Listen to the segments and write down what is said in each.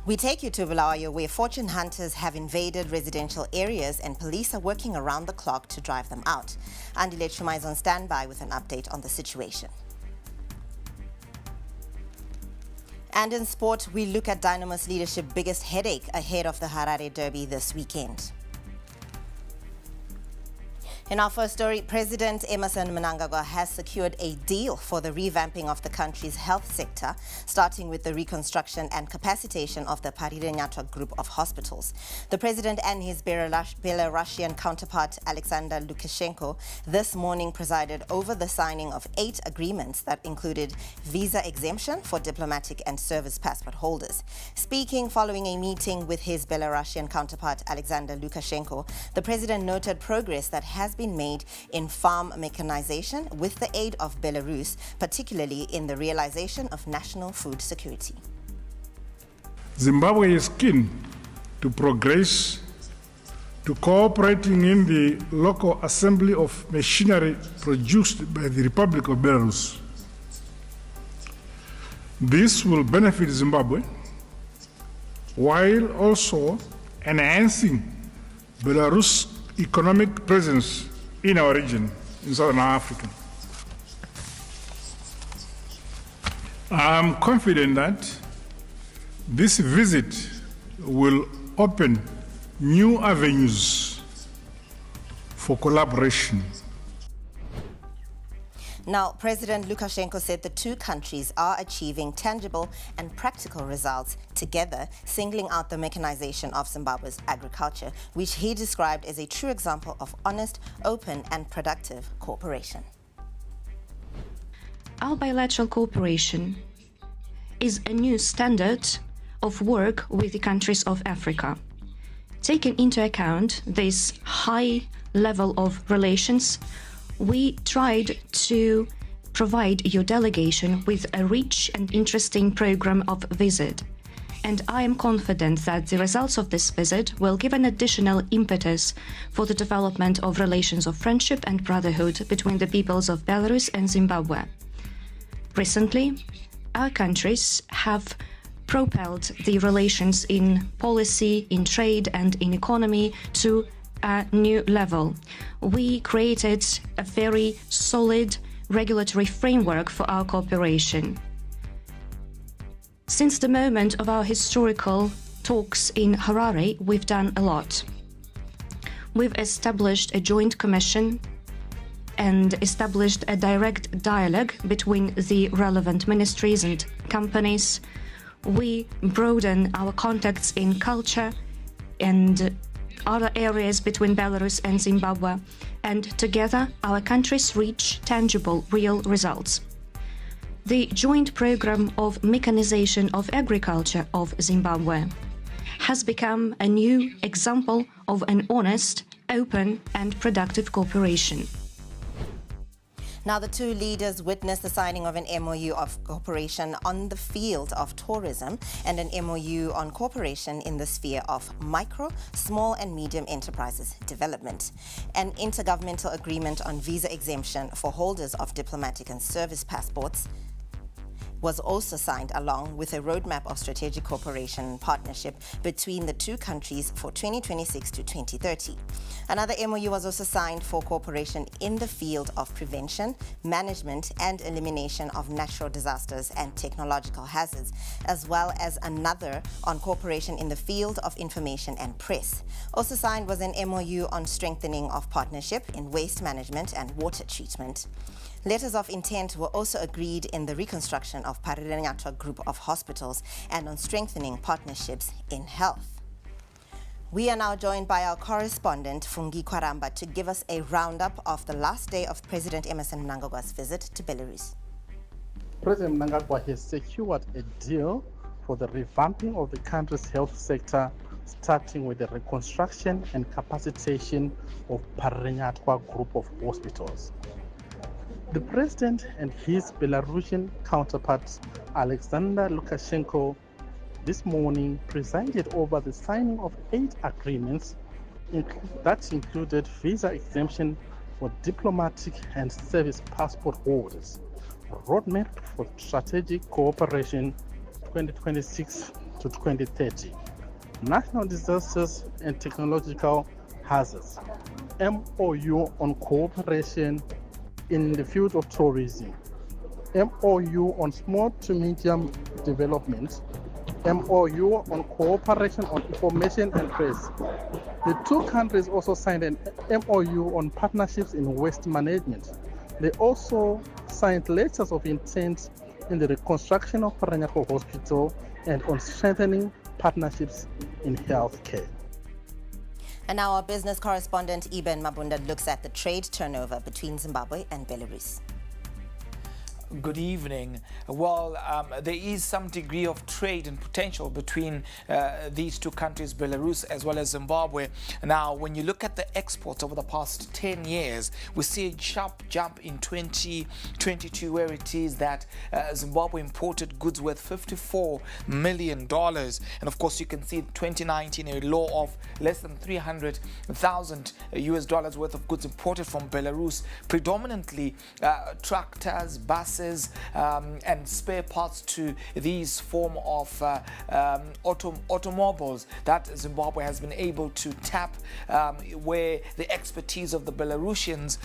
We take you to Bulawayo, where fortune hunters have invaded residential areas and police are working around the clock to drive them out. Andile Chuma is on standby with an update on the situation. And in sport, we look at Dynamo's leadership biggest headache ahead of the Harare Derby this weekend. In our first story, President Emmerson Mnangagwa has secured a deal for the revamping of the country's health sector, starting with the reconstruction and capacitation of the Parirenyatwa group of hospitals. The president and his Belarusian counterpart, Alexander Lukashenko, this morning presided over the signing of 8 agreements that included visa exemption for diplomatic and service passport holders. Speaking following a meeting with his Belarusian counterpart, Alexander Lukashenko, the president noted progress that has been made in farm mechanization with the aid of Belarus, particularly in the realization of national food security. Zimbabwe is keen to progress to cooperating in the local assembly of machinery produced by the Republic of Belarus. This will benefit Zimbabwe while also enhancing Belarus' economic presence in our region, in Southern Africa. I am confident that this visit will open new avenues for collaboration. Now, President Lukashenko said the two countries are achieving tangible and practical results together, singling out the mechanization of Zimbabwe's agriculture, which he described as a true example of honest, open and productive cooperation. Our bilateral cooperation is a new standard of work with the countries of Africa. Taking into account this high level of relations, we tried to provide your delegation with a rich and interesting program of visit. And I am confident that the results of this visit will give an additional impetus for the development of relations of friendship and brotherhood between the peoples of Belarus and Zimbabwe. Recently, our countries have propelled the relations in policy, in trade and in economy to a new level. We created a very solid regulatory framework for our cooperation. Since the moment of our historical talks in Harare, we've done a lot. We've established a joint commission and established a direct dialogue between the relevant ministries and companies. We broaden our contacts in culture and other areas between Belarus and Zimbabwe, and together our countries reach tangible, real results. The joint program of mechanization of agriculture of Zimbabwe has become a new example of an honest, open and productive cooperation. Now, the two leaders witnessed the signing of an MOU of cooperation on the field of tourism and an MOU on cooperation in the sphere of micro, small and medium enterprises development. An intergovernmental agreement on visa exemption for holders of diplomatic and service passports was also signed, along with a roadmap of strategic cooperation and partnership between the two countries for 2026 to 2030. Another MOU was also signed for cooperation in the field of prevention, management and elimination of natural disasters and technological hazards, as well as another on cooperation in the field of information and press. Also signed was an MOU on strengthening of partnership in waste management and water treatment. Letters of intent were also agreed in the reconstruction of Parirenyatwa group of hospitals and on strengthening partnerships in health. We are now joined by our correspondent, Fungi Kwaramba, to give us a roundup of the last day of President Emmerson Mnangagwa's visit to Belarus. President Mnangagwa has secured a deal for the revamping of the country's health sector, starting with the reconstruction and capacitation of Parirenyatwa group of hospitals. The president and his Belarusian counterpart, Alexander Lukashenko, this morning presided over the signing of 8 agreements that included visa exemption for diplomatic and service passport holders, roadmap for strategic cooperation 2026 to 2030. National disasters and technological hazards. MOU on cooperation in the field of tourism. MOU on small to medium development. MOU on cooperation on information and press. The two countries also signed an MOU on partnerships in waste management. They also signed letters of intent in the reconstruction of Paranaco Hospital and on strengthening partnerships in healthcare. And now our business correspondent Eben Mabunda looks at the trade turnover between Zimbabwe and Belarus. Good evening. Well, there is some degree of trade and potential between these two countries, Belarus as well as Zimbabwe. Now, when you look at the exports over the past 10 years, we see a sharp jump in 2022 where it is that Zimbabwe imported goods worth $54 million. And of course, you can see 2019 a low of less than $300,000 worth of goods imported from Belarus, predominantly tractors, buses, and spare parts to these form of automobiles that Zimbabwe has been able to tap, where the expertise of the Belarusians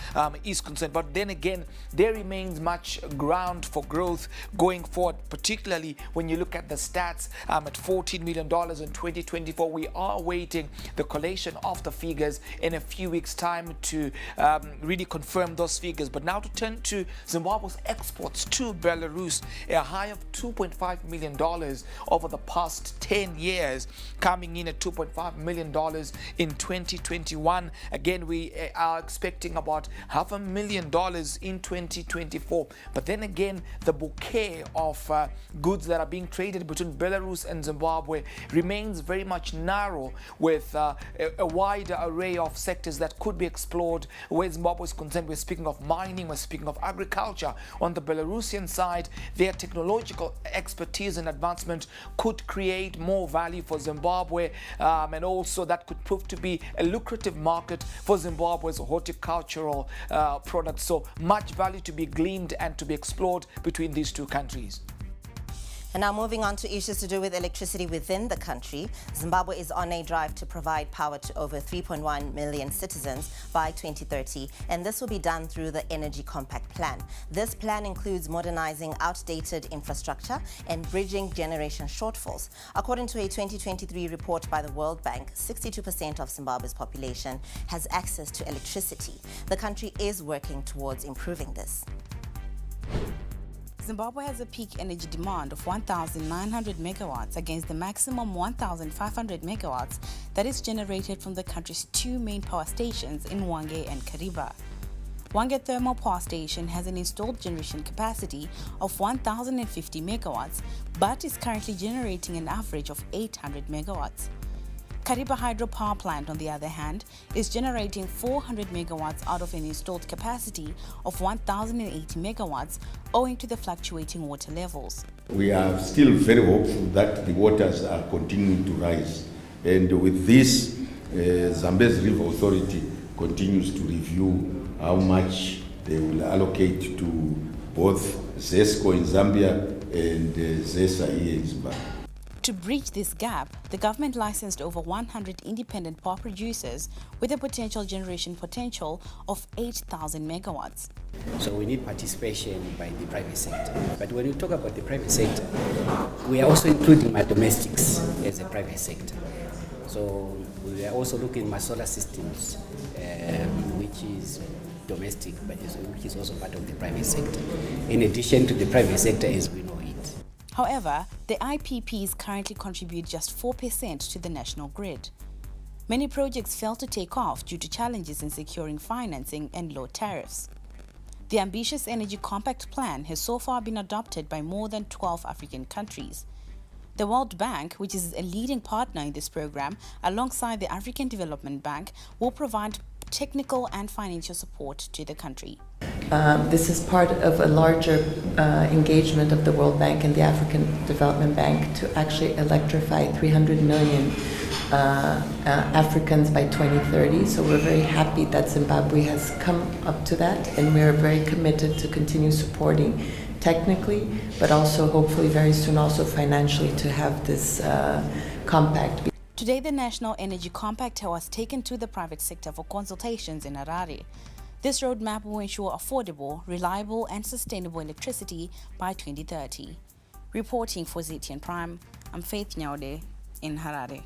is concerned. But then again, there remains much ground for growth going forward, particularly when you look at the stats at $14 million in 2024. We are awaiting the collation of the figures in a few weeks' time to really confirm those figures. But now to turn to Zimbabwe's exports to Belarus, a high of $2.5 million over the past 10 years, coming in at $2.5 million in 2021. Again, we are expecting about $500,000 in 2024. But then again, the bouquet of goods that are being traded between Belarus and Zimbabwe remains very much narrow, with a wide array of sectors that could be explored. Where Zimbabwe is concerned, we're speaking of mining, we're speaking of agriculture. On the Belarusian side, their technological expertise and advancement could create more value for Zimbabwe, and also that could prove to be a lucrative market for Zimbabwe's horticultural products. So much value to be gleaned and to be explored between these two countries. And now moving on to issues to do with electricity within the country, Zimbabwe is on a drive to provide power to over 3.1 million citizens by 2030, and this will be done through the Energy Compact Plan. This plan includes modernizing outdated infrastructure and bridging generation shortfalls. According to a 2023 report by the World Bank, 62% of Zimbabwe's population has access to electricity. The country is working towards improving this. Zimbabwe has a peak energy demand of 1,900 megawatts against the maximum 1,500 megawatts that is generated from the country's two main power stations in Hwange and Kariba. Hwange Thermal Power Station has an installed generation capacity of 1,050 megawatts, but is currently generating an average of 800 megawatts. Kariba Hydro Power Plant, on the other hand, is generating 400 megawatts out of an installed capacity of 1,080 megawatts owing to the fluctuating water levels. We are still very hopeful that the waters are continuing to rise. And with this, Zambezi River Authority continues to review how much they will allocate to both ZESCO in Zambia and ZESA in Zimbabwe. To bridge this gap, the government licensed over 100 independent power producers with a potential generation potential of 8,000 megawatts. So we need participation by the private sector. But when you talk about the private sector, we are also including my domestics as a private sector. So we are also looking at solar systems, which is domestic, but which is also part of the private sector, in addition to the private sector as we know it. However, the IPPs currently contribute just 4% to the national grid. Many projects fail to take off due to challenges in securing financing and low tariffs. The ambitious Energy Compact Plan has so far been adopted by more than 12 African countries. The World Bank, which is a leading partner in this program, alongside the African Development Bank, will provide technical and financial support to the country. This is part of a larger engagement of the World Bank and the African Development Bank to actually electrify 300 million Africans by 2030. So we're very happy that Zimbabwe has come up to that, and we're very committed to continue supporting technically, but also hopefully very soon also financially to have this compact. Today, the National Energy Compact was taken to the private sector for consultations in Harare. This roadmap will ensure affordable, reliable and sustainable electricity by 2030. Reporting for ZTN Prime, I'm Faith Nyaude in Harare.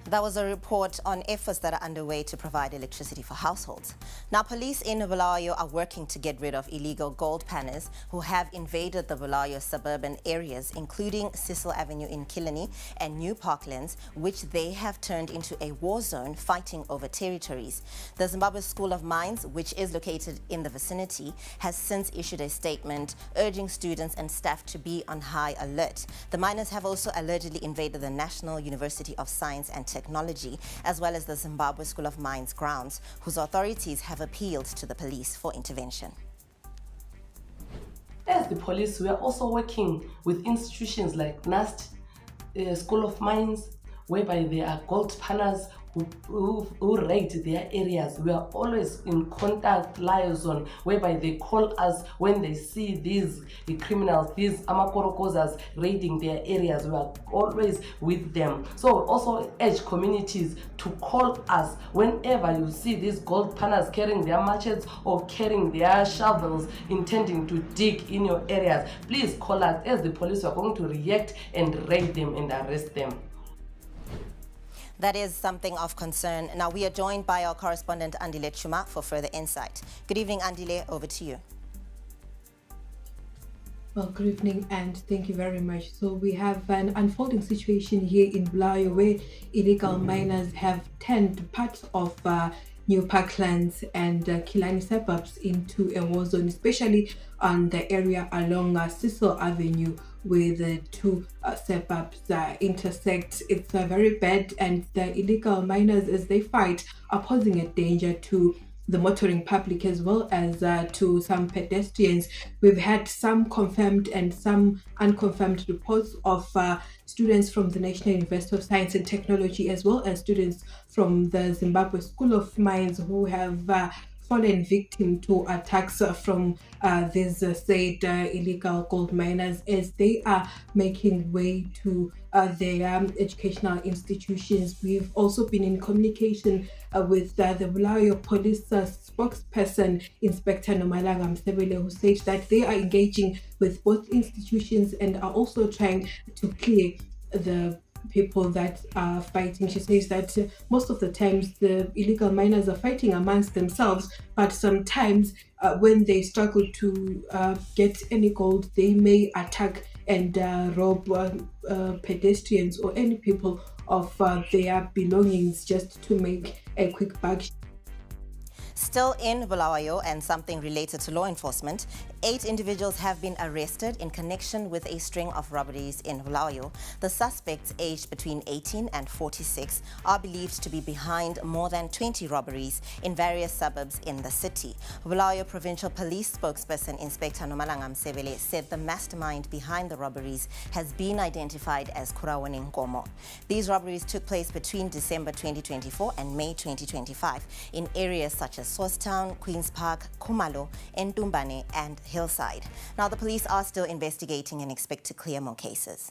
That was a report on efforts that are underway to provide electricity for households. Now, police in Bulawayo are working to get rid of illegal gold panners who have invaded the Bulawayo suburban areas, including Cecil Avenue in Killarney and New Parklands, which they have turned into a war zone fighting over territories. The Zimbabwe School of Mines, which is located in the vicinity, has since issued a statement urging students and staff to be on high alert. The miners have also allegedly invaded the National University of Science and Technology, as well as the Zimbabwe School of Mines grounds, whose authorities have appealed to the police for intervention. As the police, we are also working with institutions like NAST, School of Mines, whereby there are gold panners who raid their areas. We are always in contact, liaison, whereby they call us when they see these criminals, these amakorokosas raiding their areas. We are always with them. So we also urge communities to call us whenever you see these gold panners carrying their machetes or carrying their shovels intending to dig in your areas. Please call us. As the police are going to react and raid them and arrest them. That is something of concern. Now, we are joined by our correspondent Andile Chuma for further insight. Good evening, Andile, over to you. Well, good evening and thank you very much. So we have an unfolding situation here in Bulawayo where illegal miners have turned parts of New Parklands and Killarney suburbs into a war zone, especially on the area along Cecil Avenue where the two suburbs intersect. It's very bad, and the illegal miners, as they fight, are posing a danger to the motoring public as well as to some pedestrians. We've had some confirmed and some unconfirmed reports of students from the National University of Science and Technology, as well as students from the Zimbabwe School of Mines, who have fallen victim to attacks from these said illegal gold miners as they are making way to their educational institutions. We've also been in communication with the Bulawayo Police spokesperson, Inspector Nomalanga Msebele, who said that they are engaging with both institutions and are also trying to clear the people that are fighting. She says that most of the times the illegal miners are fighting amongst themselves, but sometimes when they struggle to get any gold, they may attack and rob pedestrians or any people of their belongings just to make a quick buck. Still in Bulawayo, and something related to law enforcement, 8 individuals have been arrested in connection with a string of robberies in Bulawayo. The suspects, aged between 18 and 46, are believed to be behind more than 20 robberies in various suburbs in the city. Bulawayo Provincial Police spokesperson Inspector Nomalanga Msebele said the mastermind behind the robberies has been identified as Kurawani Nkomo. These robberies took place between December 2024 and May 2025 in areas such as Sourcetown, Queen's Park, Kumalo, Ntumbane and Hillside. Now, the police are still investigating and expect to clear more cases.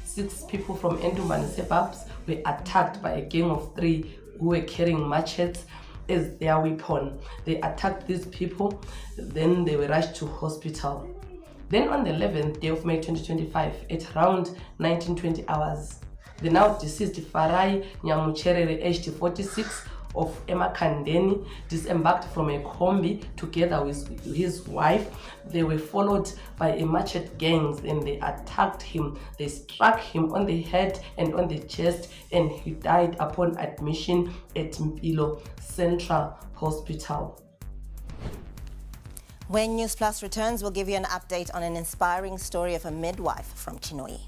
6 people from Ntumbane suburbs were attacked by a gang of 3 who were carrying machetes as their weapon. They attacked these people, then they were rushed to hospital. Then on the 11th day of May 2025, at around 1920 hours, the now deceased Farai Nyamucherere, aged 46, of Emakhandeni, disembarked from a combi together with his wife. They were followed by a machete gangs and they attacked him. They struck him on the head and on the chest, and he died upon admission at Mpilo Central Hospital. When Newsplus returns, we'll give you an update on an inspiring story of a midwife from Chinoi.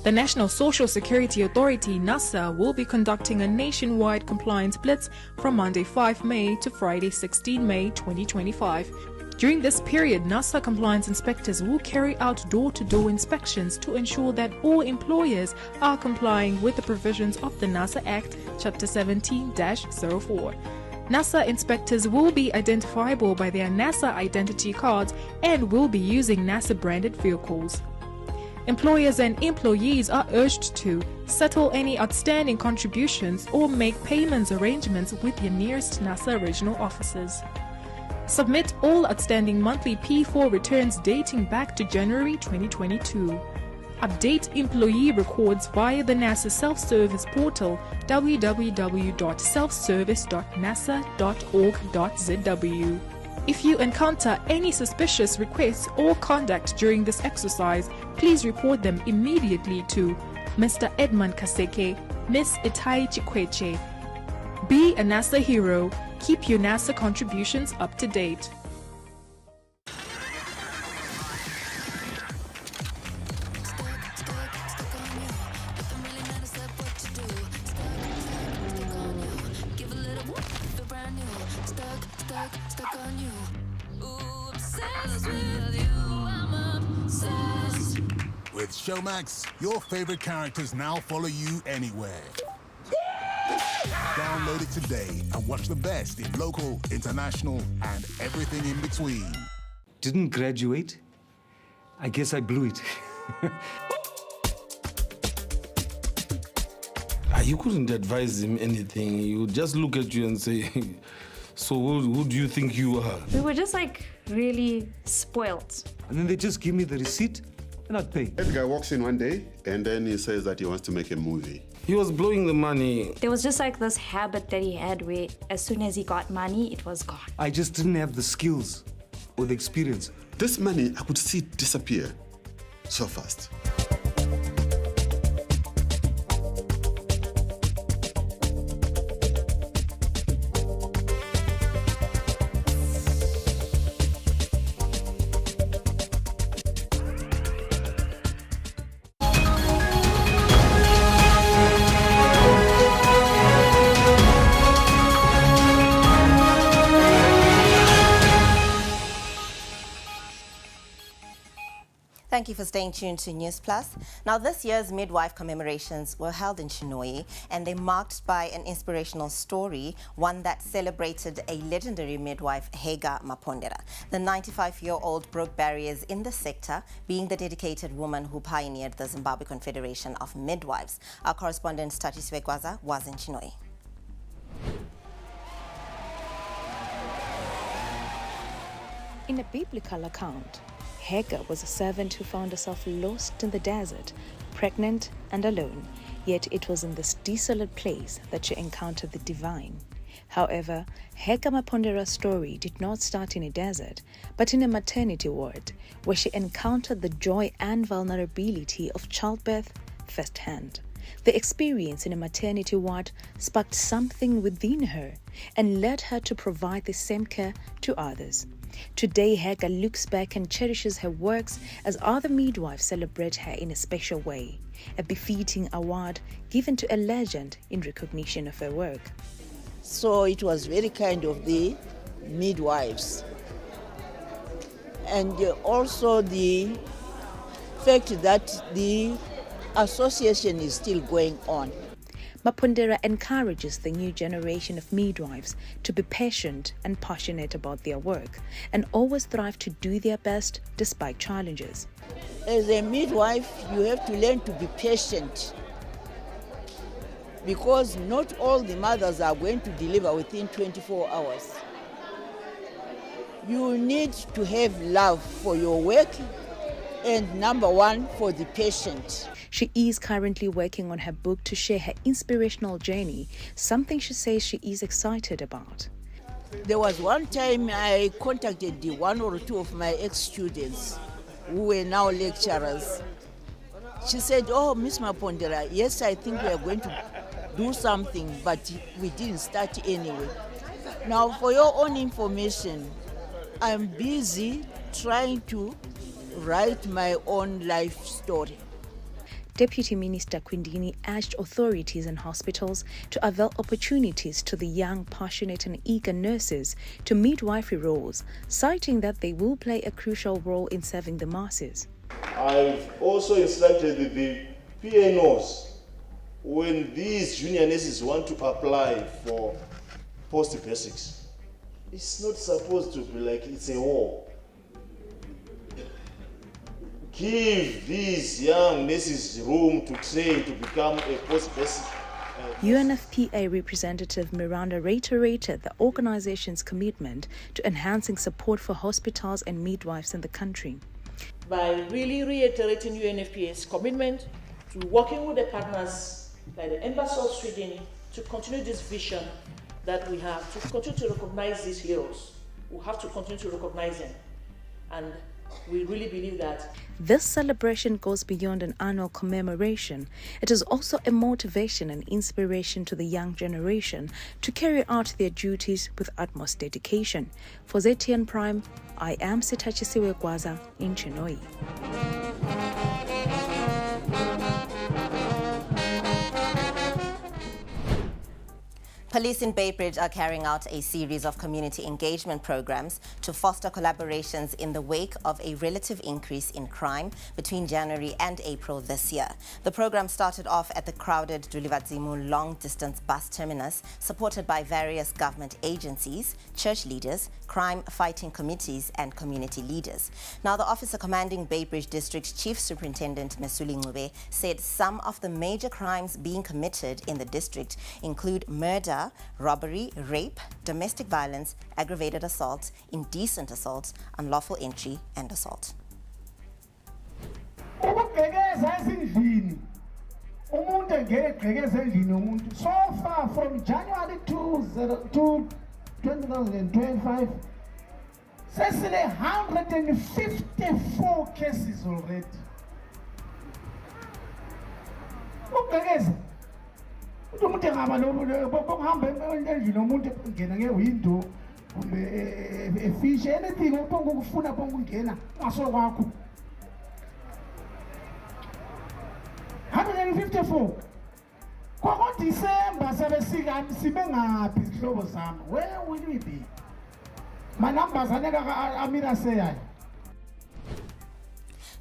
The National Social Security Authority, NSSA, will be conducting a nationwide compliance blitz from Monday 5 May to Friday 16 May 2025. During this period, NSSA compliance inspectors will carry out door-to-door inspections to ensure that all employers are complying with the provisions of the NSSA Act, Chapter 17-04. NASA inspectors will be identifiable by their NASA identity cards and will be using NASA-branded vehicles. Employers and employees are urged to settle any outstanding contributions or make payments arrangements with your nearest NASA regional offices. Submit all outstanding monthly P4 returns dating back to January 2022. Update employee records via the NASA self-service portal www.selfservice.nasa.org.zw. If you encounter any suspicious requests or conduct during this exercise, please report them immediately to Mr. Edmund Kaseke, Miss Itai Chikweche. Be a NASA hero. Keep your NASA contributions up to date. With Showmax, your favorite characters now follow you anywhere. Download it today and watch the best in local, international, and everything in between. Didn't graduate? I guess I blew it. You couldn't advise him anything. He would just look at you and say, so who do you think you are? We were just like really spoiled. And then they just give me the receipt and I'd pay. That guy walks in one day and then he says that he wants to make a movie. He was blowing the money. There was just like this habit that he had where as soon as he got money, it was gone. I just didn't have the skills or the experience. This money, I could see it disappear so fast. Thank you for staying tuned to Newsplus. Now, this year's Midwife commemorations were held in Chinhoyi, and they marked by an inspirational story, one that celebrated a legendary midwife, Hega Mapondera. The 95-year-old broke barriers in the sector, being the dedicated woman who pioneered the Zimbabwe Confederation of Midwives. Our correspondent, Statiswe Gwaza, was in Chinhoyi. In a biblical account, Hagar was a servant who found herself lost in the desert, pregnant and alone, yet it was in this desolate place that she encountered the divine. However, Hagar Mapondera's story did not start in a desert, but in a maternity ward, where she encountered the joy and vulnerability of childbirth firsthand. The experience in a maternity ward sparked something within her and led her to provide the same care to others. Today, Hagar looks back and cherishes her works as other midwives celebrate her in a special way, a befitting award given to a legend in recognition of her work. So it was very kind of the midwives. And also the fact that the association is still going on. Mapondera encourages the new generation of midwives to be patient and passionate about their work and always strive to do their best despite challenges. As a midwife, you have to learn to be patient because not all the mothers are going to deliver within 24 hours. You need to have love for your work and number one, for the patient. She is currently working on her book to share her inspirational journey, something she says she is excited about. There was one time I contacted one or two of my ex-students who were now lecturers. She said, oh, Miss Mapondera, yes, I think we are going to do something, but we didn't start anyway. Now, for your own information, I'm busy trying to write my own life story. Deputy Minister Kwindini urged authorities and hospitals to avail opportunities to the young, passionate and eager nurses to midwifery roles, citing that they will play a crucial role in serving the masses. I've also instructed the PNOs, when these junior nurses want to apply for post-basics. It's not supposed to be like it's a war. Give these young nurses room to train to become a post-basic. UNFPA representative Miranda reiterated the organization's commitment to enhancing support for hospitals and midwives in the country. By really reiterating UNFPA's commitment to working with the partners like the Embassy of Sweden to continue this vision that we have, to continue to recognize these heroes. We have to continue to recognize them. And we really believe that this celebration goes beyond an annual commemoration. It is also a motivation and inspiration to the young generation to carry out their duties with utmost dedication. For ZTN Prime, I am Sitachisiwe Gwaza in Chinoi. Police in Bay Bridge are carrying out a series of community engagement programs to foster collaborations in the wake of a relative increase in crime between January and April this year. The program started off at the crowded Dulivadzimu long-distance bus terminus, supported by various government agencies, church leaders, crime-fighting committees and community leaders. Now, the officer commanding Bay Bridge District Chief Superintendent Mesuli Ngube said some of the major crimes being committed in the district include murder, robbery, rape, domestic violence, aggravated assault, indecent assault, unlawful entry, and assault. So far, from January to 2025, there's 154 cases already. Umuntu bokuhamba endlini umuntu ungena ngewindow efish anything ukufuna ukungena ngasokwakho 154 kwaDecember sabesika sibengaphi isihlobo sami, where will we be? My numbers Amira say.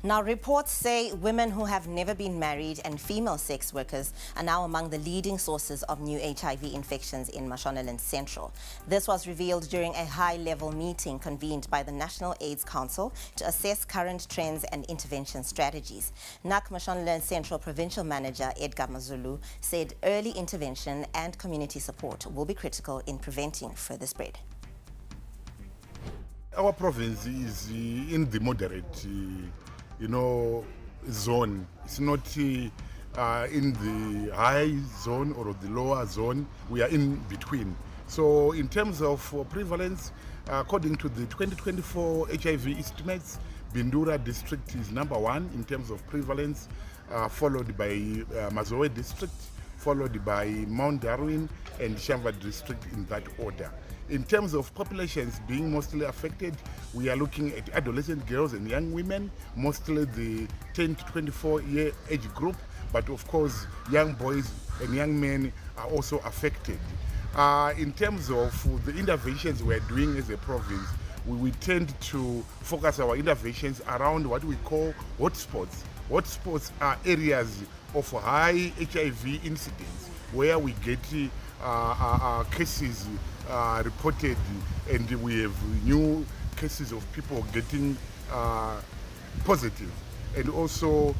Now, reports say women who have never been married and female sex workers are now among the leading sources of new HIV infections in Mashonaland Central. This was revealed during a high-level meeting convened by the National AIDS Council to assess current trends and intervention strategies. NAC Mashonaland Central Provincial Manager Edgar Mazulu said early intervention and community support will be critical in preventing further spread. Our province is in the moderate zone. It's not in the high zone or the lower zone. We are in between. So in terms of prevalence, according to the 2024 HIV estimates, Bindura district is #1 in terms of prevalence, followed by Mazoe district, followed by Mount Darwin and Shamva district in that order. In terms of populations being mostly affected, we are looking at adolescent girls and young women, mostly the 10 to 24 year age group, but of course young boys and young men are also affected. In terms of the interventions we are doing as a province, we tend to focus our interventions around what we call hotspots. Hotspots are areas of high HIV incidence where we get cases reported, and we have new cases of people getting positive, and also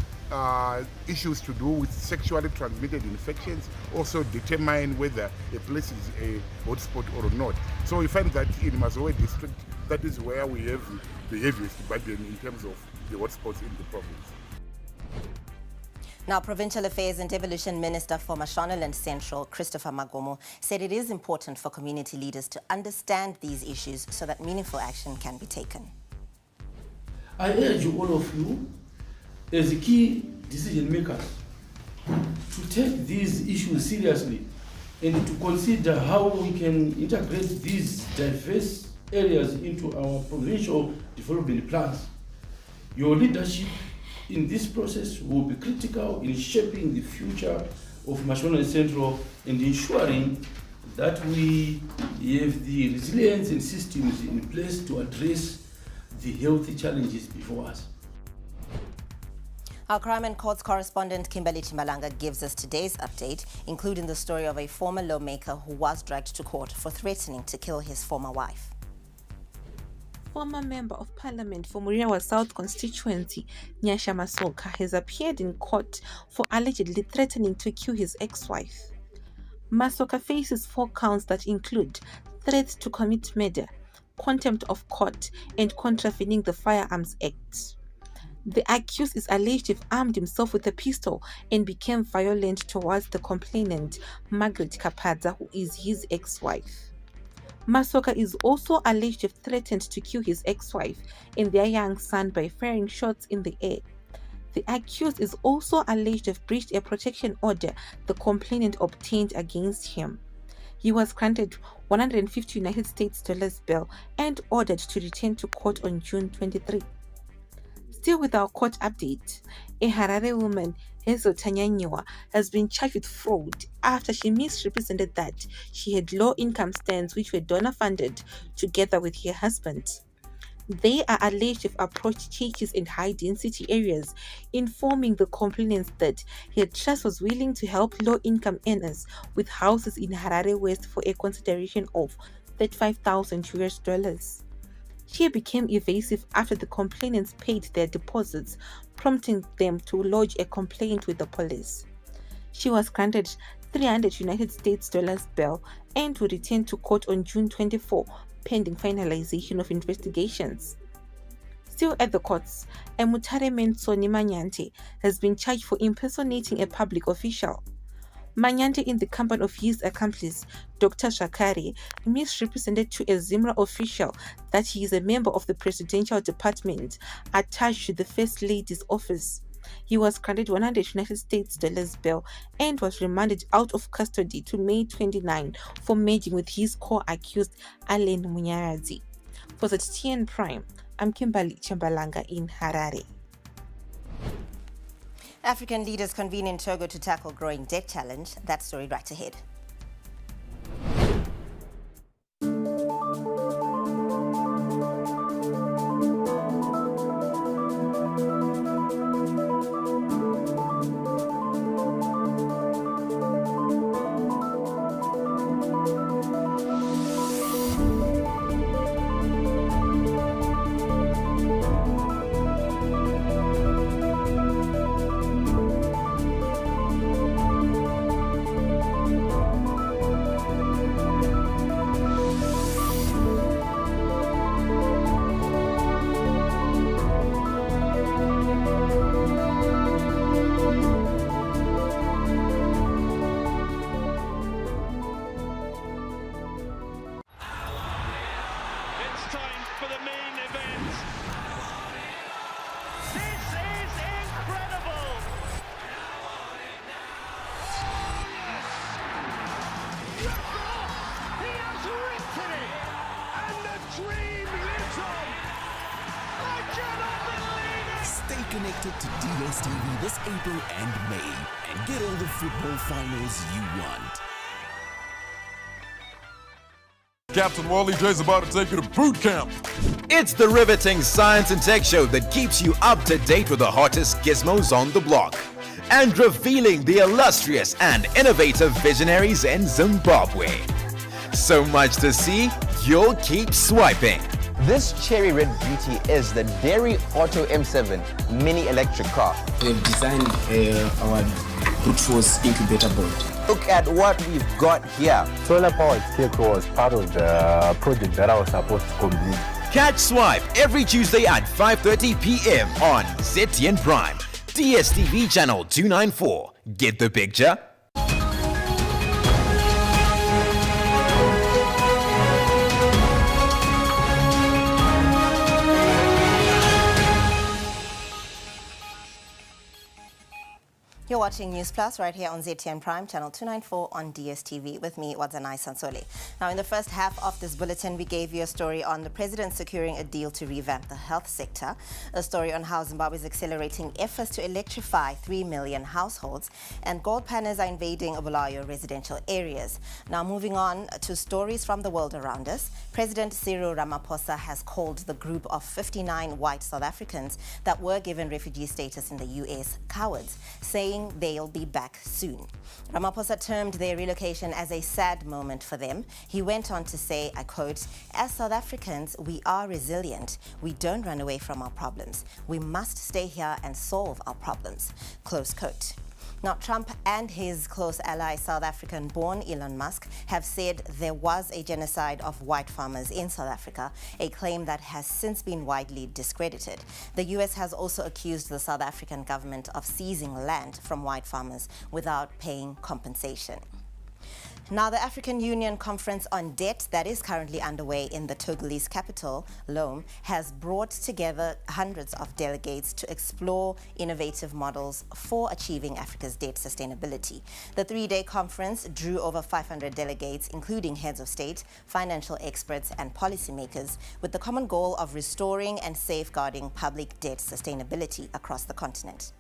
issues to do with sexually transmitted infections also determine whether a place is a hotspot or not. So we find that in Mazoe district, that is where we have the heaviest burden in terms of the hotspots in the province. Now, Provincial Affairs and Devolution Minister for Mashonaland Central, Christopher Magomo, said it is important for community leaders to understand these issues so that meaningful action can be taken. I urge all of you, as key decision makers, to take these issues seriously and to consider how we can integrate these diverse areas into our provincial development plans. Your leadership in this process will be critical in shaping the future of Mashonaland Central and ensuring that we have the resilience and systems in place to address the healthy challenges before us. Our crime and courts correspondent Kimberly Chimalanga gives us today's update, including the story of a former lawmaker who was dragged to court for threatening to kill his former wife. Former Member of Parliament for Muriawa South constituency, Nyasha Masoka, has appeared in court for allegedly threatening to kill his ex-wife. Masoka faces 4 counts that include threats to commit murder, contempt of court, and contravening the Firearms Act. The accused is alleged to have armed himself with a pistol and became violent towards the complainant, Margaret Kapadza, who is his ex-wife. Masoka is also alleged to have threatened to kill his ex-wife and their young son by firing shots in the air. The accused is also alleged to have breached a protection order the complainant obtained against him. He was granted $150 United States bail and ordered to return to court on June 23. Still with our court update, a Harare woman, Hazel Tanyanyiwa, has been charged with fraud after she misrepresented that she had low-income stands which were donor-funded together with her husband. They are alleged to have approached churches in high-density areas, informing the complainants that her trust was willing to help low-income earners with houses in Harare West for a consideration of $35,000. She became evasive after the complainants paid their deposits, prompting them to lodge a complaint with the police. She was granted $300 United States bail and will return to court on June 24, pending finalization of investigations. Still at the courts, Emutare Mensoni Manyante has been charged for impersonating a public official. Manyante, in the company of his accomplice, Dr. Shakari, misrepresented to a Zimra official that he is a member of the presidential department attached to the First Lady's office. He was granted $100 United States bail and was remanded out of custody to May 29 for merging with his co-accused Alain Munyarazi. For the TN Prime, I'm Kimberly Chimalanga in Harare. African leaders convene in Togo to tackle growing debt challenge. That story right ahead. Stay connected to DSTV this April and May and get all the football finals you want. Captain Wally J's about to take you to boot camp. It's the riveting science and tech show that keeps you up to date with the hottest gizmos on the block and revealing the illustrious and innovative visionaries in Zimbabwe. So much to see, you'll keep swiping. This cherry red beauty is the Dairy Auto M7 mini electric car. They've designed our brute force incubator board. Look at what we've got here. Solar powered scarecrow was part of the project that I was supposed to complete. Catch Swipe every Tuesday at 5:30 p.m. on ZTN Prime, DSTV channel 294. Get the picture? You're watching Newsplus right here on ZTN Prime, channel 294 on DSTV with me, Wadzanai Sansole. Now, in the first half of this bulletin, we gave you a story on the president securing a deal to revamp the health sector, a story on how Zimbabwe is accelerating efforts to electrify 3 million households, and gold panners are invading Bulawayo residential areas. Now, moving on to stories from the world around us, President Cyril Ramaphosa has called the group of 59 white South Africans that were given refugee status in the US cowards, saying they'll be back soon. Ramaphosa termed their relocation as a sad moment for them. He went on to say, I quote, "As South Africans, we are resilient. We don't run away from our problems. We must stay here and solve our problems," close quote. Now, Trump and his close ally, South African-born Elon Musk, have said there was a genocide of white farmers in South Africa, a claim that has since been widely discredited. The US has also accused the South African government of seizing land from white farmers without paying compensation. Now, the African Union Conference on Debt that is currently underway in the Togolese capital, Lome, has brought together hundreds of delegates to explore innovative models for achieving Africa's debt sustainability. The three-day conference drew over 500 delegates, including heads of state, financial experts, and policymakers, with the common goal of restoring and safeguarding public debt sustainability across the continent.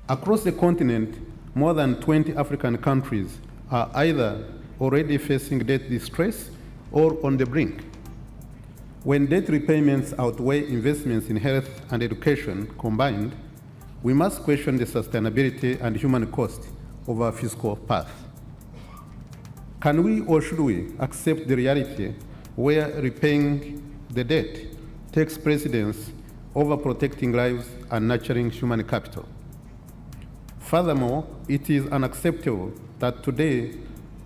Across the continent, more than 20 African countries are either already facing debt distress or on the brink. When debt repayments outweigh investments in health and education combined, we must question the sustainability and human cost of our fiscal path. Can we or should we accept the reality where repaying the debt takes precedence over protecting lives and nurturing human capital? Furthermore, it is unacceptable that today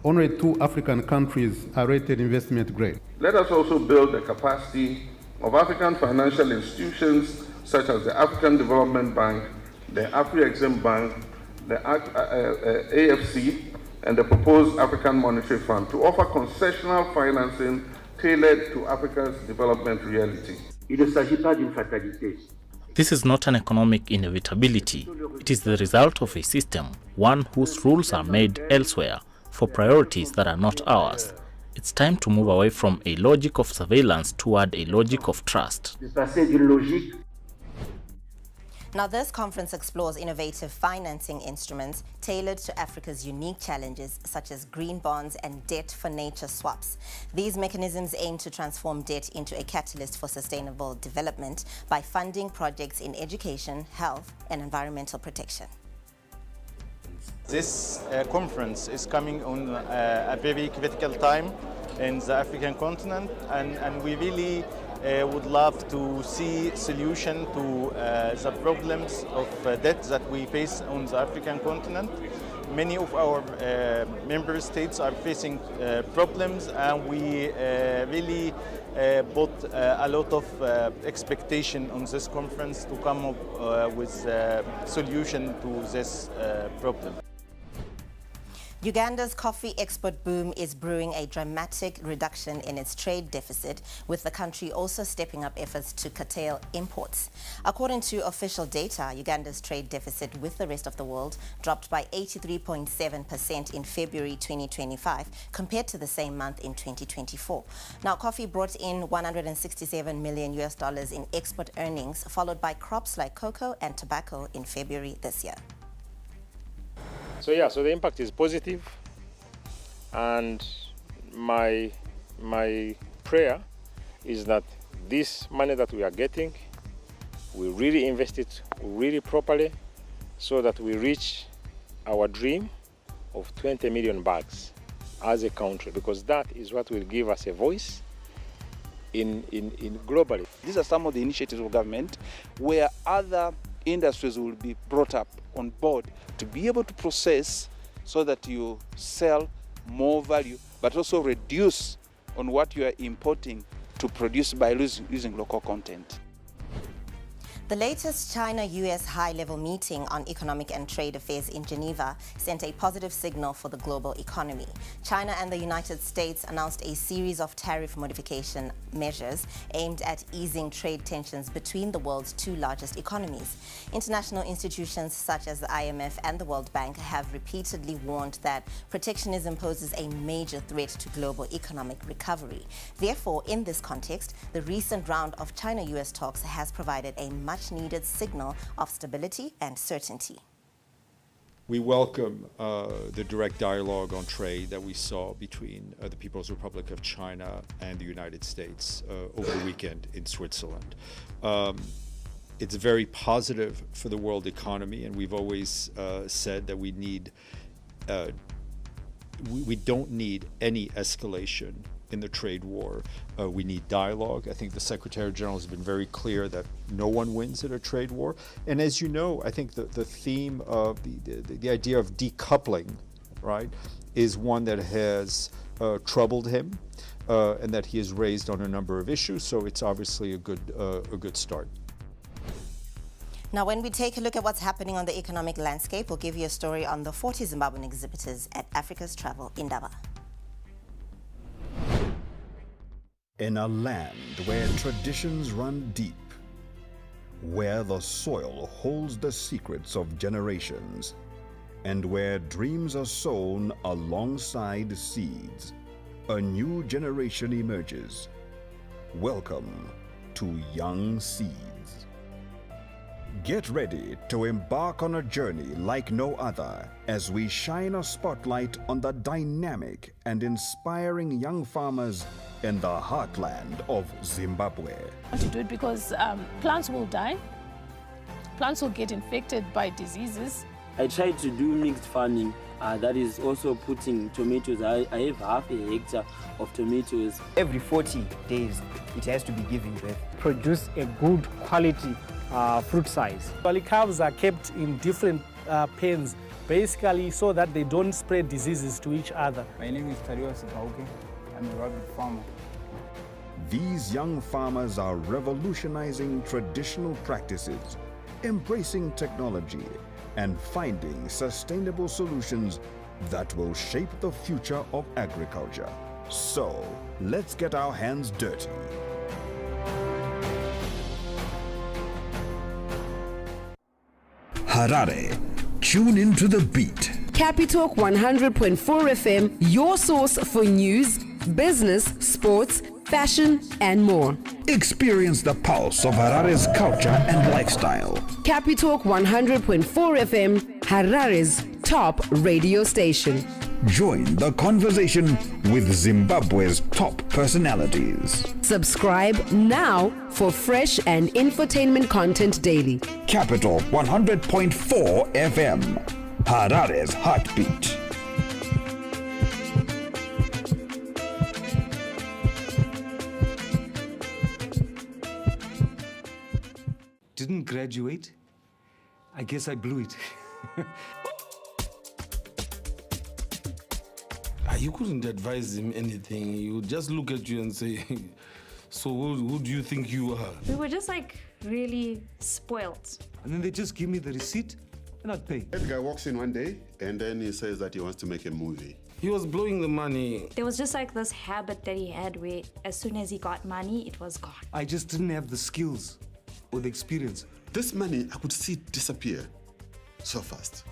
only 2 African countries are rated investment grade. Let us also build the capacity of African financial institutions such as the African Development Bank, the Afri-Exim Bank, the AFC, and the proposed African Monetary Fund to offer concessional financing tailored to Africa's development reality. Il ne s'agit pas d'une fatalité. This is not an economic inevitability. It is the result of a system, one whose rules are made elsewhere for priorities that are not ours. It's time to move away from a logic of surveillance toward a logic of trust. Now, this conference explores innovative financing instruments tailored to Africa's unique challenges, such as green bonds and debt for nature swaps. These mechanisms aim to transform debt into a catalyst for sustainable development by funding projects in education, health, and environmental protection. This conference is coming on a very critical time in the African continent, and we really would love to see solution to the problems of debt that we face on the African continent. Many of our member states are facing problems, and we really put a lot of expectation on this conference to come up with a solution to this problem. Uganda's coffee export boom is brewing a dramatic reduction in its trade deficit, with the country also stepping up efforts to curtail imports. According to official data, Uganda's trade deficit with the rest of the world dropped by 83.7% in February 2025 compared to the same month in 2024. Now, coffee brought in $167 million in export earnings, followed by crops like cocoa and tobacco in February this year. So the impact is positive, and my prayer is that this money that we are getting, we really invest it really properly so that we reach our dream of 20 million bags as a country, because that is what will give us a voice in globally. These are some of the initiatives of government where other industries will be brought up on board to be able to process so that you sell more value, but also reduce on what you are importing to produce by using local content. The latest China-US high-level meeting on economic and trade affairs in Geneva sent a positive signal for the global economy. China and the United States announced a series of tariff modification measures aimed at easing trade tensions between the world's two largest economies. International institutions such as the IMF and the World Bank have repeatedly warned that protectionism poses a major threat to global economic recovery. Therefore, in this context, the recent round of China-US talks has provided a much-needed signal of stability and certainty. We welcome the direct dialogue on trade that we saw between the People's Republic of China and the United States over the weekend in Switzerland. It's very positive for the world economy, and we've always said that we don't need any escalation in the trade war. We need dialogue. I think the Secretary General has been very clear that no one wins in a trade war. And as you know, I think the theme of the idea of decoupling, right, is one that has troubled him and that he has raised on a number of issues. So it's obviously a good start. Now, when we take a look at what's happening on the economic landscape, we'll give you a story on the 40 Zimbabwean exhibitors at Africa's Travel Indaba. In a land where traditions run deep, where the soil holds the secrets of generations, and where dreams are sown alongside seeds, a new generation emerges. Welcome to Young Seeds. Get ready to embark on a journey like no other as we shine a spotlight on the dynamic and inspiring young farmers in the heartland of Zimbabwe. I want to do it because plants will die, plants will get infected by diseases. I tried to do mixed farming, that is also putting tomatoes. I have half a hectare of tomatoes. Every 40 days it has to be giving birth. Produce a good quality fruit size. Calves are kept in different pens, basically so that they don't spread diseases to each other. My name is Zimbabwe. I'm a rabbit farmer. These young farmers are revolutionizing traditional practices, embracing technology, and finding sustainable solutions that will shape the future of agriculture. So, let's get our hands dirty. Harare, tune into the beat. Capitalk 100.4 FM, your source for news, business, sports, fashion, and more. Experience the pulse of Harare's culture and lifestyle. Capitalk 100.4 FM, Harare's top radio station. Join the conversation with Zimbabwe's top personalities. Subscribe now for fresh and infotainment content daily. Capital 100.4 FM, Harare's heartbeat. Didn't graduate. I guess I blew it. You couldn't advise him anything. He would just look at you and say, so who do you think you are? We were just like really spoiled. And then they just give me the receipt and I'd pay. That guy walks in one day and then he says that he wants to make a movie. He was blowing the money. There was just like this habit that he had where as soon as he got money, it was gone. I just didn't have the skills or the experience. This money, I could see it disappear so fast.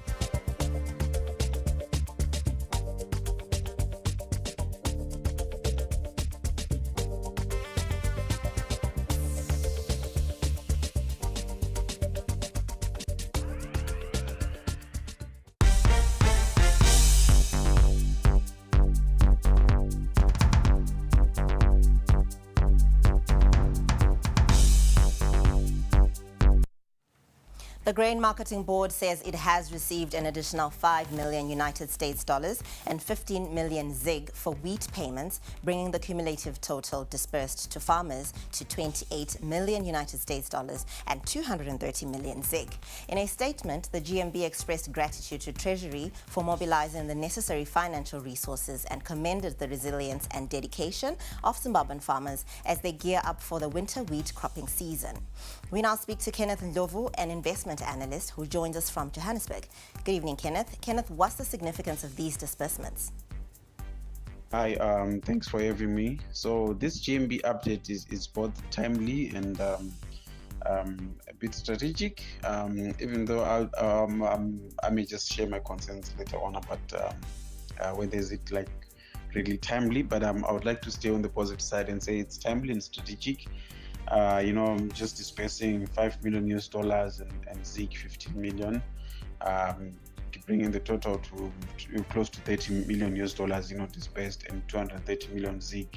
The Grain Marketing Board says it has received an additional $5 million United States dollars and 15 million ZiG for wheat payments, bringing the cumulative total dispersed to farmers to 28 million United States dollars and 230 million ZiG. In a statement, the GMB expressed gratitude to Treasury for mobilizing the necessary financial resources and commended the resilience and dedication of Zimbabwean farmers as they gear up for the winter wheat cropping season. We now speak to Kenneth Ndlovu, an investment analyst who joins us from Johannesburg. Good evening, Kenneth. Kenneth, what's the significance of these disbursements? Hi, thanks for having me. So this GMB update is both timely and a bit strategic, even though I may just share my concerns later on about whether is it like really timely, but I would like to stay on the positive side and say it's timely and strategic. Just dispersing $5 million and ZIG 15 million, bringing the total to close to $30 million dispersed, and 230 million ZIG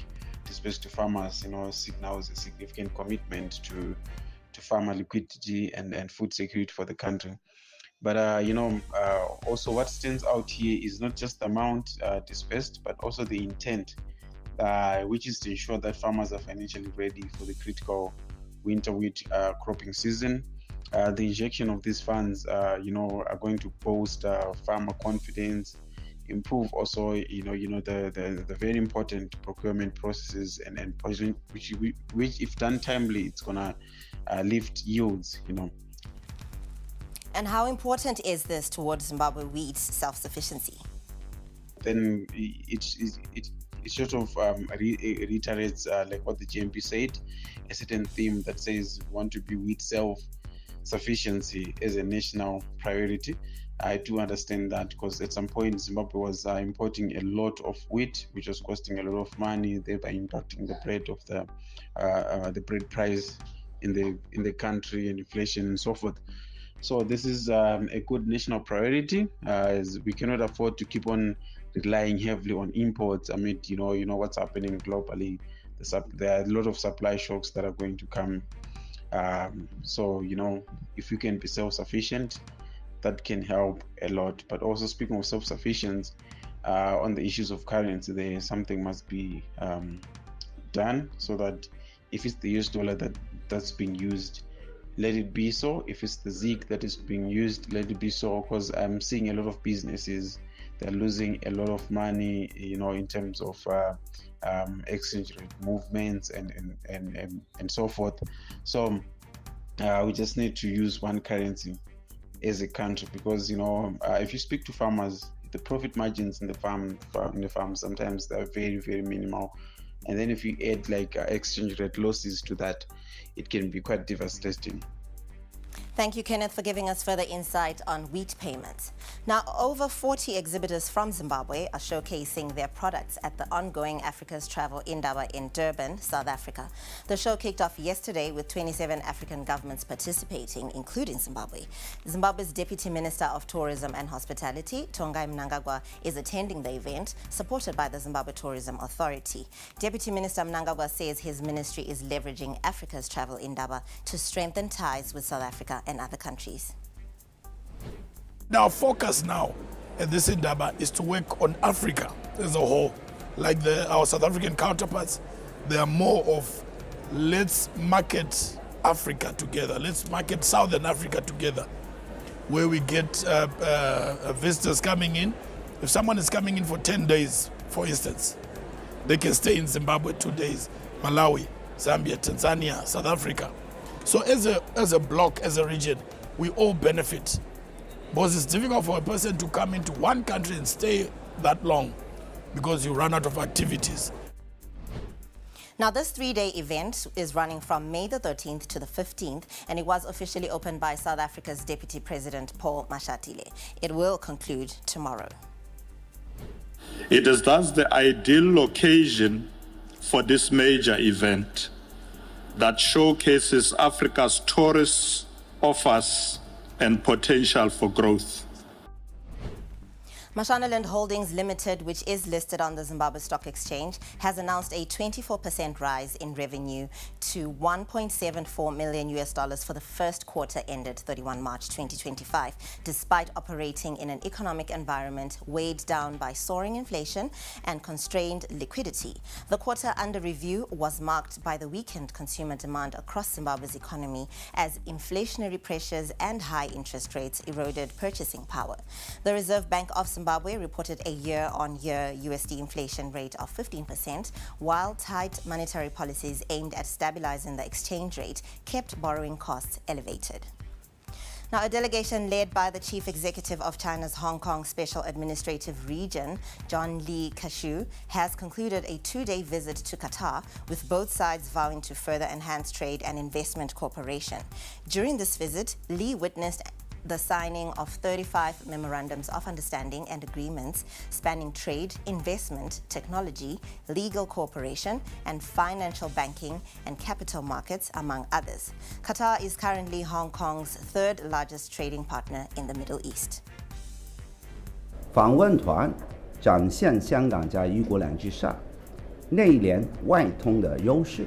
dispersed to farmers. Signals a significant commitment to farmer liquidity and food security for the country. But also what stands out here is not just the amount dispersed, but also the intent, which is to ensure that farmers are financially ready for the critical winter wheat cropping season. The injection of these funds, are going to boost farmer confidence, improve also, the very important procurement processes, and which if done timely, it's gonna lift yields. And how important is this towards Zimbabwe wheat's self-sufficiency? Then it sort of reiterates like what the GMP said, a certain theme that says we want to be wheat self-sufficiency as a national priority. I do understand that, because at some point Zimbabwe was importing a lot of wheat, which was costing a lot of money, thereby impacting the bread of the bread price in the country, and inflation and so forth. So this is a good national priority, as we cannot afford to keep on relying heavily on imports amid what's happening globally. There are a lot of supply shocks that are going to come. So if we can be self-sufficient, that can help a lot. But also, speaking of self-sufficiency, on the issues of currency, there something must be done, so that if it's the US dollar that's being used, let it be so. If it's the ZIG that is being used, let it be so, because I'm seeing a lot of businesses, they're losing a lot of money, in terms of exchange rate movements and so forth. So we just need to use one currency as a country, because if you speak to farmers, the profit margins in the farm sometimes they're very, very minimal, and then if you add like exchange rate losses to that, it can be quite devastating. Thank you, Kenneth, for giving us further insight on wheat payments. Now, over 40 exhibitors from Zimbabwe are showcasing their products at the ongoing Africa's Travel Indaba in Durban, South Africa. The show kicked off yesterday with 27 African governments participating, including Zimbabwe. Zimbabwe's Deputy Minister of Tourism and Hospitality, Tongai Mnangagwa, is attending the event, supported by the Zimbabwe Tourism Authority. Deputy Minister Mnangagwa says his ministry is leveraging Africa's Travel Indaba to strengthen ties with South Africa and other countries. Our focus now at this Indaba is to work on Africa as a whole. Like our South African counterparts, they are more of let's market Africa together, let's market Southern Africa together, where we get visitors coming in. If someone is coming in for 10 days, for instance, they can stay in Zimbabwe 2 days, Malawi, Zambia, Tanzania, South Africa. So as a bloc, as a region, we all benefit. Because it's difficult for a person to come into one country and stay that long, because you run out of activities. Now, this 3-day event is running from May the 13th to the 15th, and it was officially opened by South Africa's Deputy President Paul Mashatile. It will conclude tomorrow. It is thus the ideal occasion for this major event that showcases Africa's tourist offers and potential for growth. Mashonaland Holdings Limited, which is listed on the Zimbabwe Stock Exchange, has announced a 24% rise in revenue to $1.74 million for the first quarter ended 31 March 2025, despite operating in an economic environment weighed down by soaring inflation and constrained liquidity. The quarter under review was marked by the weakened consumer demand across Zimbabwe's economy as inflationary pressures and high interest rates eroded purchasing power. The Reserve Bank of Zimbabwe Zimbabwe reported a year-on-year USD inflation rate of 15%, while tight monetary policies aimed at stabilizing the exchange rate kept borrowing costs elevated. Now, a delegation led by the chief executive of China's Hong Kong Special Administrative Region, John Lee Kashu, has concluded a 2-day visit to Qatar, with both sides vowing to further enhance trade and investment cooperation. During this visit, Lee witnessed the signing of 35 memorandums of understanding and agreements spanning trade, investment, technology, legal cooperation, and financial banking and capital markets, among others. Qatar is currently Hong Kong's third largest trading partner in the Middle East. 访问团展现香港在一国两制下内联外通的优势，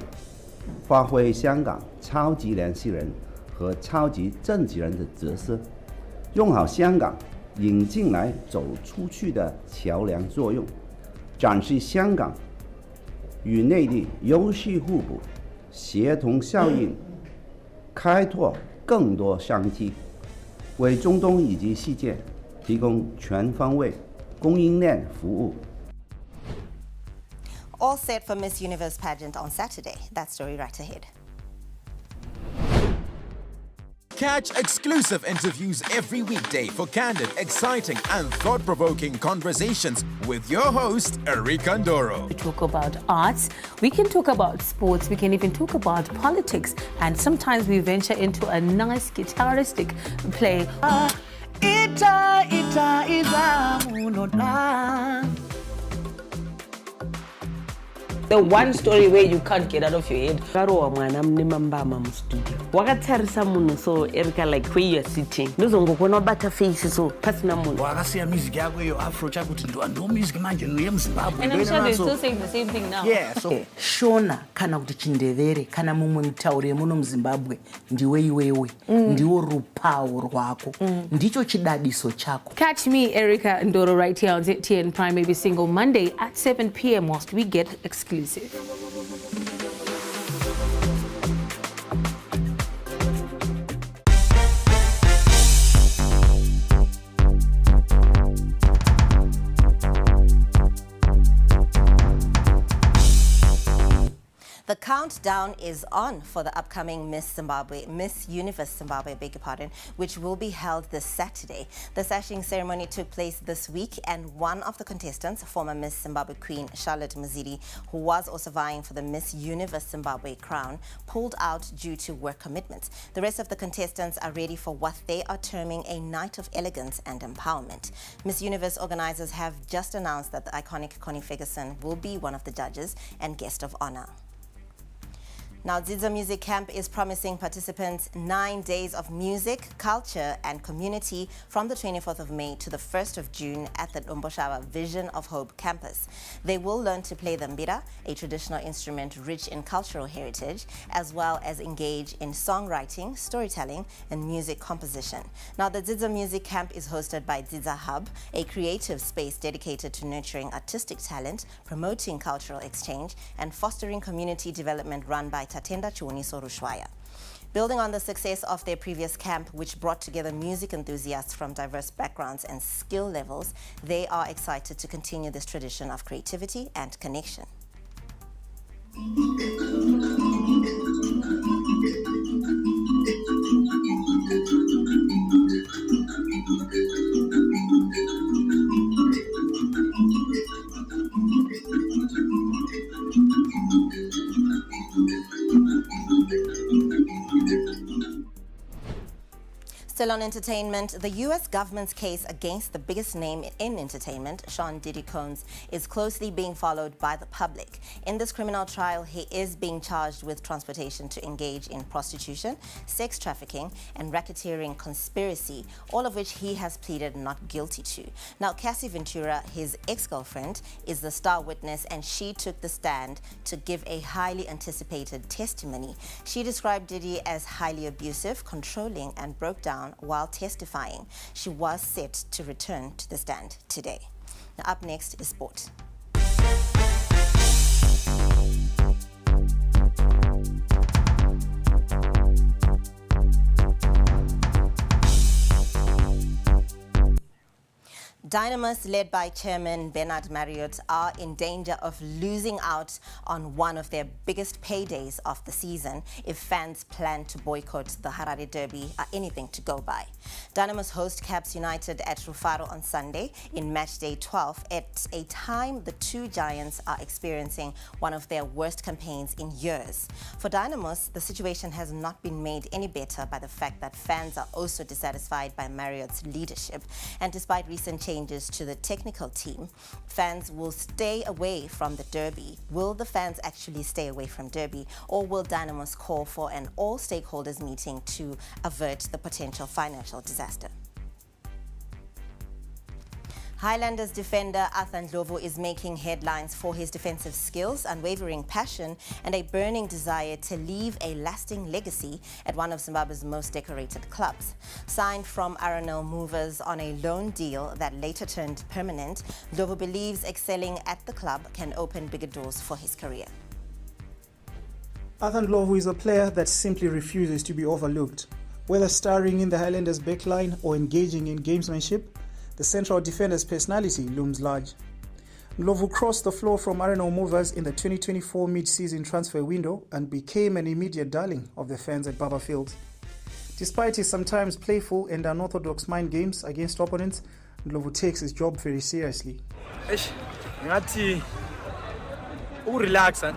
发挥香港超级联系人和超级政治人的角色，用好香港引进来走出去的桥梁作用，展示香港与内地优势互补、协同效应，开拓更多商机，为中东以及世界提供全方位供应链服务。 All set for Miss Universe pageant on Saturday. That story right ahead. Catch exclusive interviews every weekday for candid, exciting and thought-provoking conversations with your host, Erika Ndoro. We talk about arts, we can talk about sports, we can even talk about politics, and sometimes we venture into a nice guitaristic play. The one story where you can't get out of your head. Wakatarisa munhu so Erika, like where you are sitting. Ndozongokona bata face so pasina munhu. Wakasiya music yako yo afro chakuti ndo music manje no yemuZimbabwe. And I'm sure they're still saying the same thing now. Yeah, so Shona kana kuti Chindevere kana mumwe mutauri muno muZimbabwe ndiwe iwewe. Ndiwo rupawo rwako. Ndicho chidadiso chako. Catch me, Erika Ndoro, right here on ZTN Prime every single Monday at 7 p.m. whilst we get exclusive. The countdown is on for the upcoming Miss Universe Zimbabwe, beg your pardon, which will be held this Saturday. The sashing ceremony took place this week, and one of the contestants, former Miss Zimbabwe Queen Charlotte Muzidi, who was also vying for the Miss Universe Zimbabwe crown, pulled out due to work commitments. The rest of the contestants are ready for what they are terming a night of elegance and empowerment. Miss Universe organizers have just announced that the iconic Connie Ferguson will be one of the judges and guest of honor. Now, Ziza Music Camp is promising participants 9 days of music, culture and community from the 24th of May to the 1st of June at the Ndomboshawa Vision of Hope campus. They will learn to play the mbira, a traditional instrument rich in cultural heritage, as well as engage in songwriting, storytelling and music composition. Now, the Ziza Music Camp is hosted by Ziza Hub, a creative space dedicated to nurturing artistic talent, promoting cultural exchange and fostering community development, run by Tatenda Chiwoniso Rushwaya. Building on the success of their previous camp, which brought together music enthusiasts from diverse backgrounds and skill levels, they are excited to continue this tradition of creativity and connection. Still on entertainment, the U.S. government's case against the biggest name in entertainment, Sean Diddy Combs, is closely being followed by the public. In this criminal trial, he is being charged with transportation to engage in prostitution, sex trafficking, and racketeering conspiracy, all of which he has pleaded not guilty to. Now, Cassie Ventura, his ex-girlfriend, is the star witness, and she took the stand to give a highly anticipated testimony. She described Diddy as highly abusive, controlling, and broke down while testifying. She was set to return to the stand today. Now, up next is sport. Dynamos, led by Chairman Bernard Marriott, are in danger of losing out on one of their biggest paydays of the season if fans plan to boycott the Harare Derby are anything to go by. Dynamos host Caps United at Rufaro on Sunday in match day 12 at a time the two giants are experiencing one of their worst campaigns in years. For Dynamos, the situation has not been made any better by the fact that fans are also dissatisfied by Marriott's leadership, and despite recent changes to the technical team, fans will stay away from the Derby. Will the fans actually stay away from Derby, or will Dynamos call for an all-stakeholders meeting to avert the potential financial disaster? Highlanders defender Arthur Ndlovu is making headlines for his defensive skills, unwavering passion, and a burning desire to leave a lasting legacy at one of Zimbabwe's most decorated clubs. Signed from RNL Movers on a loan deal that later turned permanent, Ndlovu believes excelling at the club can open bigger doors for his career. Arthur Ndlovu is a player that simply refuses to be overlooked. Whether starring in the Highlanders' backline or engaging in gamesmanship, the central defender's personality looms large. Ndlovu crossed the floor from RNL Movers in the 2024 mid-season transfer window and became an immediate darling of the fans at Baba Field. Despite his sometimes playful and unorthodox mind games against opponents, Ndlovu takes his job very seriously. Ngathi ukurelaxa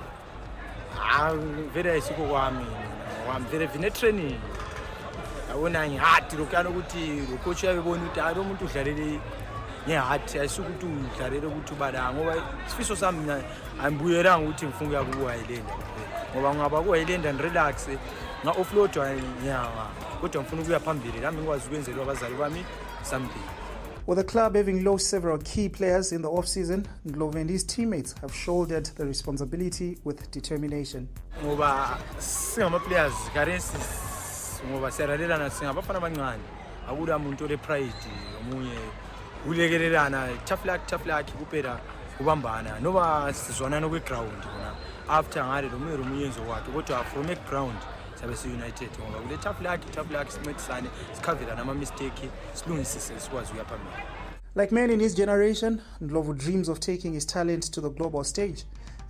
vele siko kwami vele vine training yabona ngihati lokana ukuthi lo coach uyabona ukuthi hayi lo muntu udlalele ngehati ayisukuthi udlalele ukuthi ubala ngoba isifiso sami mina angibuyelanga ukuthi ngifunga kuwa Highland ngoba ngaba ku Highland and relax nga offload nyanga kodwa ngifuna ukuya phambili nami ngikwazi ukwenzela abazali bami something. With the club having lost several key players in the off-season, Ndlovu and his teammates have shouldered the responsibility with determination. Ngoba singama players currency ngoba siyaralelana singabafana abancane akula umuntu ole pride omunye ulekelelana tough luck kuphela ubambana noba sizwana no ground bona after ngale lo munye enzo wakhe kodwa from a ground sabe si united ngoba kule tough luck simethane sikhavelana ama mistake silungisise sikwazi uyaphambili. Like many in his generation, Ndlovu dreams of taking his talent to the global stage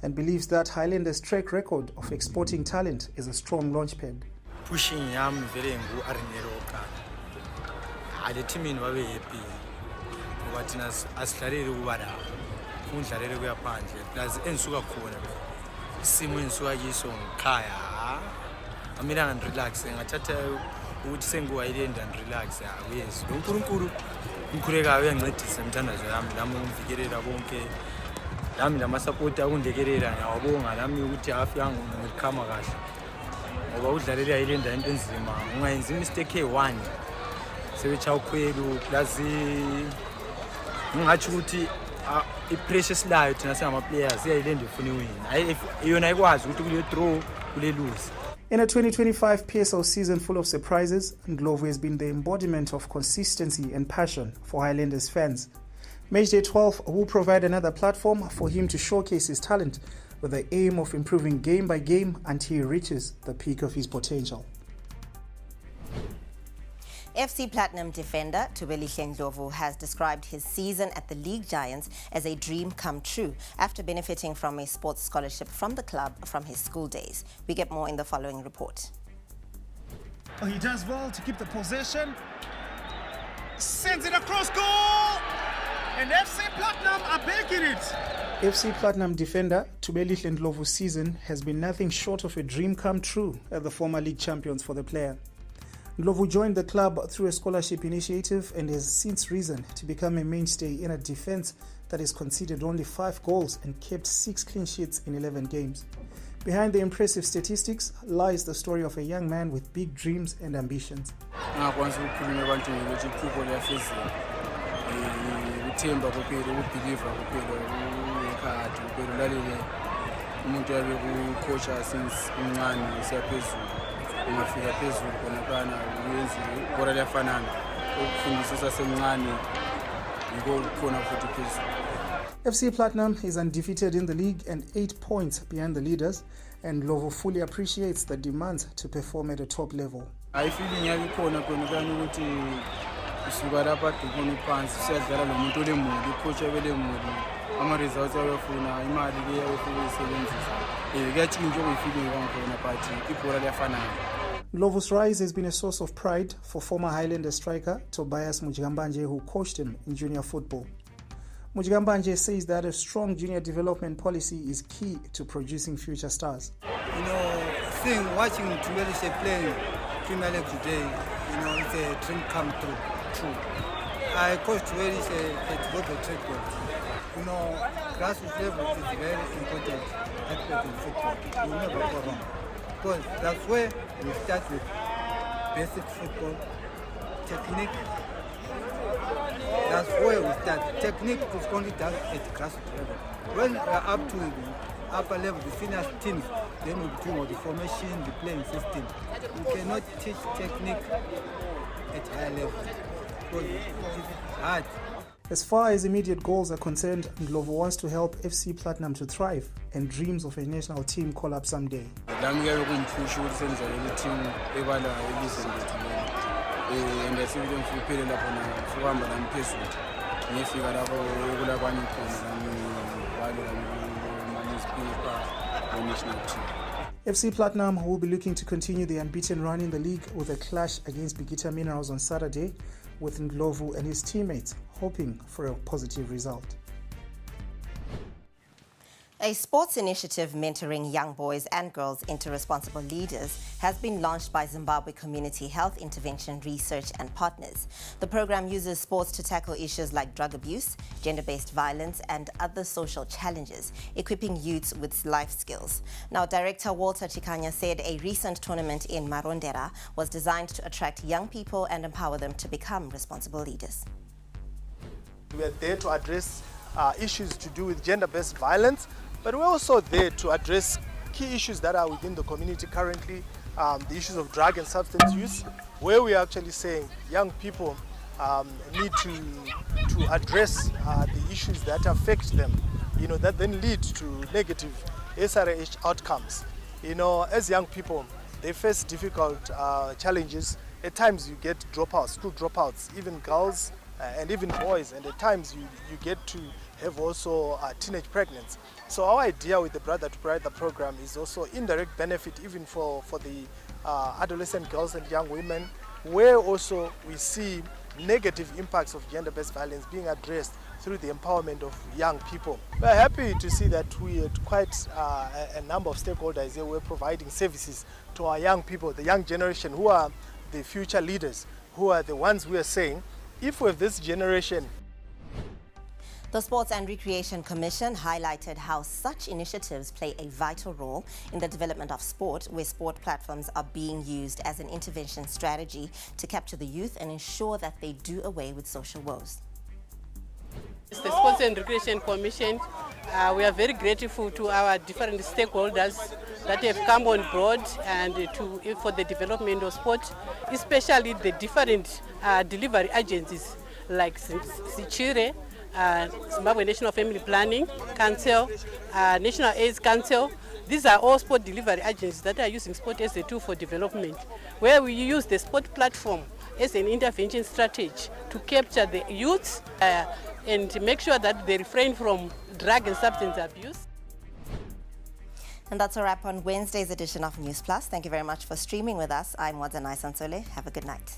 and believes that Highlanders' track record of exporting talent is a strong launchpad. Pushing yam very ngu arineroka ale teamini babe happy ngoba thina asidlalele ukubala undlalele kuyaphandle plus ensuka khona isimo ensuka yiso ngikhaya amina and relax ngathatha ukuthi sengu Highland and relax yes lo uNkulunkulu ngikhuleka uyangincedisa umthandazo yami nami ungivikelela konke nami nama support akundekelela ngiyabonga nami ukuthi hafi yangu ngikhama kahle ngoba udlalele Highland into enzima ungayenza mistake e1 sebecha ukhwelu plus ngingathi ukuthi ipressure silayo thina singama players iHighland ifuna win hayi iyona ikwazi ukuthi kule draw kule lose. In a 2025 PSL season full of surprises, Ndlovu has been the embodiment of consistency and passion for Highlanders fans. Matchday 12 will provide another platform for him to showcase his talent with the aim of improving game by game until he reaches the peak of his potential. FC Platinum defender Thubelihle Ndlovu has described his season at the League Giants as a dream come true after benefiting from a sports scholarship from the club from his school days. We get more in the following report. He does well to keep the possession. Sends it across goal! And FC Platinum are baking it! FC Platinum defender Thubelihle Ndlovu's season has been nothing short of a dream come true at the former league champions for the player. Ndlovu joined the club through a scholarship initiative and has since risen to become a mainstay in a defense that has conceded only 5 goals and kept 6 clean sheets in 11 games. Behind the impressive statistics lies the story of a young man with big dreams and ambitions. ungafika phezulu khona uyenze ibhola liyafanana ukufundisisa semncane yiko khona futhi phezulu. FC Platinum is undefeated in the league and 8 points behind the leaders, and Ndlovu fully appreciates the demands to perform at a top level. I feeling yayikhona khona ukuthi usuka lapha dukhona uphansi siyadlala nomuntu olemuli ucoach abelemuli ama-results ayofuna imali le ayofuna uyisebenzisa kuyatshintsha okuyifike kwankhona but ibhola liyafanana. Ndlovu's rise has been a source of pride for former Highlander striker Tobias Mujigambanje, who coached him in junior football. Mujigambanje says that a strong junior development policy is key to producing future stars. Watching Tumelishe playing Premier League today, it's a dream come true. I coached Tumelishe at Global Trade. Grassroots level is very important aspect in football. You never go wrong. Because that's where we start with basic football technique. That's where we start. Technique is only done at grassroots level. When we are up to the upper level, the senior teams, then we do the formation, the playing system. We cannot teach technique at high level because it's hard. As far as immediate goals are concerned, Ndlovu wants to help FC Platinum to thrive and dreams of a national team call-up someday. FC Platinum will be looking to continue the unbeaten run in the league with a clash against Bigita Minerals on Saturday, with Ndlovu and his teammates hoping for a positive result. A sports initiative mentoring young boys and girls into responsible leaders has been launched by Zimbabwe Community Health Intervention Research and Partners. The program uses sports to tackle issues like drug abuse, gender-based violence, and other social challenges, equipping youths with life skills. Now, Director Walter Chikanya said a recent tournament in Marondera was designed to attract young people and empower them to become responsible leaders. We are there to address issues to do with gender-based violence, but we're also there to address key issues that are within the community currently, the issues of drug and substance use, where we are actually saying young people need to address the issues that affect them, that then lead to negative SRH outcomes. As young people, they face difficult challenges. At times you get dropouts, school dropouts, even girls and even boys, and at times you get to have also teenage pregnancy. So our idea with the Brother to Brother program is also indirect benefit even for the adolescent girls and young women, where also we see negative impacts of gender-based violence being addressed through the empowerment of young people. We're happy to see that we had quite a number of stakeholders here. We're providing services to our young people, the young generation, who are the future leaders, who are the ones we are saying, if we have this generation. The Sports and Recreation Commission highlighted how such initiatives play a vital role in the development of sport, where sport platforms are being used as an intervention strategy to capture the youth and ensure that they do away with social woes. It's the Sports and Recreation Commission. We are very grateful to our different stakeholders that have come on board and for the development of sport, especially the different delivery agencies like Sichire, Zimbabwe National Family Planning Council, National AIDS Council. These are all sport delivery agencies that are using sport as a tool for development, where we use the sport platform as an intervention strategy to capture the youth and make sure that they refrain from drug and substance abuse. And that's a wrap on Wednesday's edition of Newsplus. Thank you very much for streaming with us. I'm Wadzanai Sansole. Have a good night.